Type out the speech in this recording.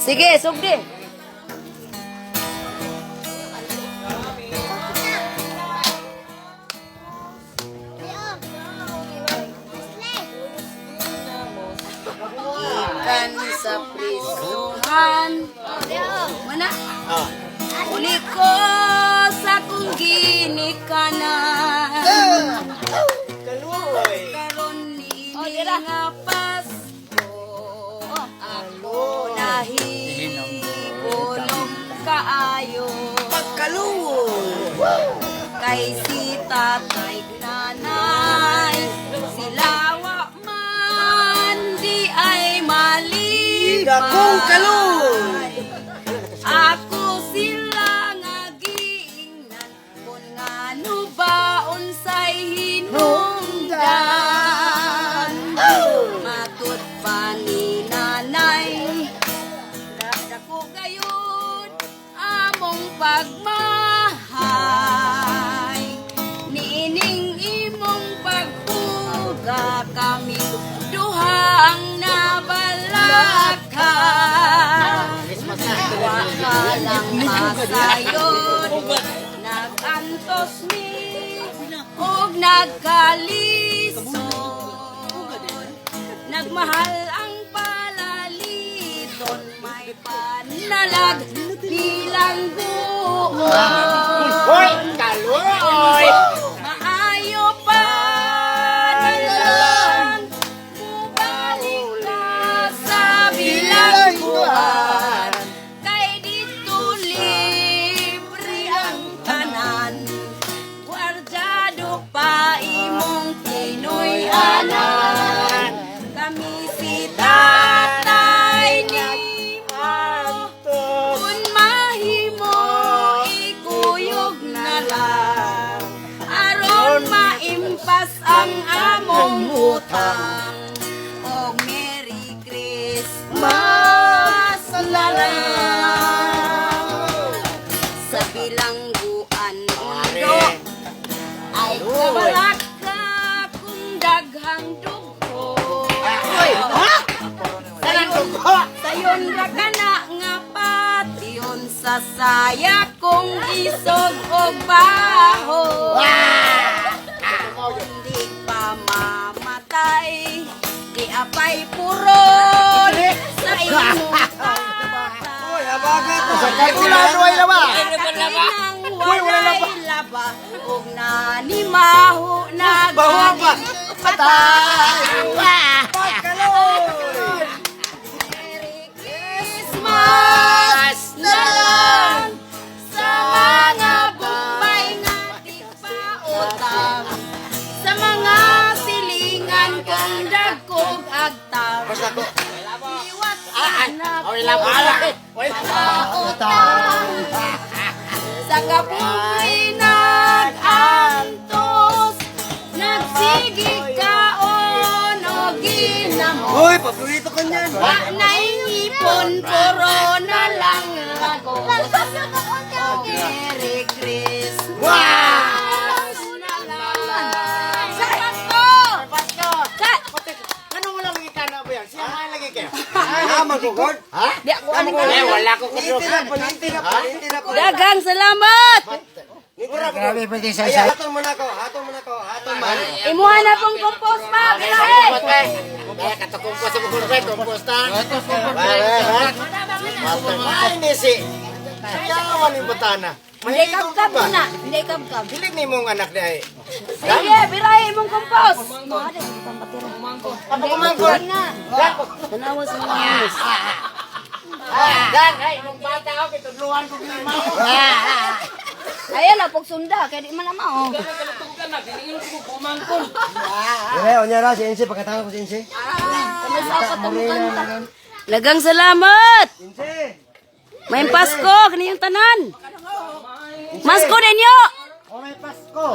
Sige, sugdi. Ikan sa prisuhan. Mana? Uli ko sa kung ginikanan. Karon ni nga Pasko. Ako nahigulong kaayo. Kay si tatay nanay. Sila wa man di ay malipay. Ako sila nga giingnan kung ngano ba unsay hinungdan. Matut pa ni nanay, dako gayon among pagmahay. Nining imong pagpuga kami duha ang nabalaka. Wakalang masayon, nagantos mi og nagkalisod. Nagmahal ang palaliton, may panalag bilang buwan. Hoy, kaloy! Maayo pa nalang mubalik ka sa bilangguan. Kay dito libre ang tanan, guardiado pa imong Pinoy anan. Kami si tatay nimo, kun mahimo ikuyog na lang, aron maimpas ang among utang. O Merry Christmas na lang. Sa bilangguan mundo ay kabalak ka kung daghang dugo. Sayon ra kana nga patyon sa saya kong isog og baho. Hindi pa mamatay, di apay puron sa imong walay laba og nanimaho na patay. Merry Christmas na lang sa mga bumbay nga di pa utang, sa mga silingan kong dagkog agtang. Iwat anak ko utang, sa kapoy nag-antos, nagsigig kaon o ginamos. Hoy, paborito ka niyan. Wa naingipon, puro na lang lagos. Merry Christmas na lang. Sa Pasko! Ano mo lang ikana ba yan? Siya nga lagi kayo. Ha, magugod? Ha? Di ako ano ka. Wala ko kudro. Palinti na. Dagang salamat! Grabe pwede sa isa. Hatol mo na ko. Imuha na pong compose pa, bilahe! Kaya katakong ko sa mga komposta. Ay, Nisi. Yawan yung butana. Hindi kabkab mo na, hindi kabkab. Hilig ni mong anak niya eh. Sige, bilahe mong compose! Apa kumangkot? Tanawa sa mga news. Dan, ay, nung bata ako, pitudluhan ko kinima. Ayan na, pagsunda, kaya di man naman, oh. Onya na, si Insi, pagkatawag ko si Insi. Kami sa katamukanta. Lagang salamat! Insi! May Pasko, kaniyang tanan. Masko ninyo! O may Pasko!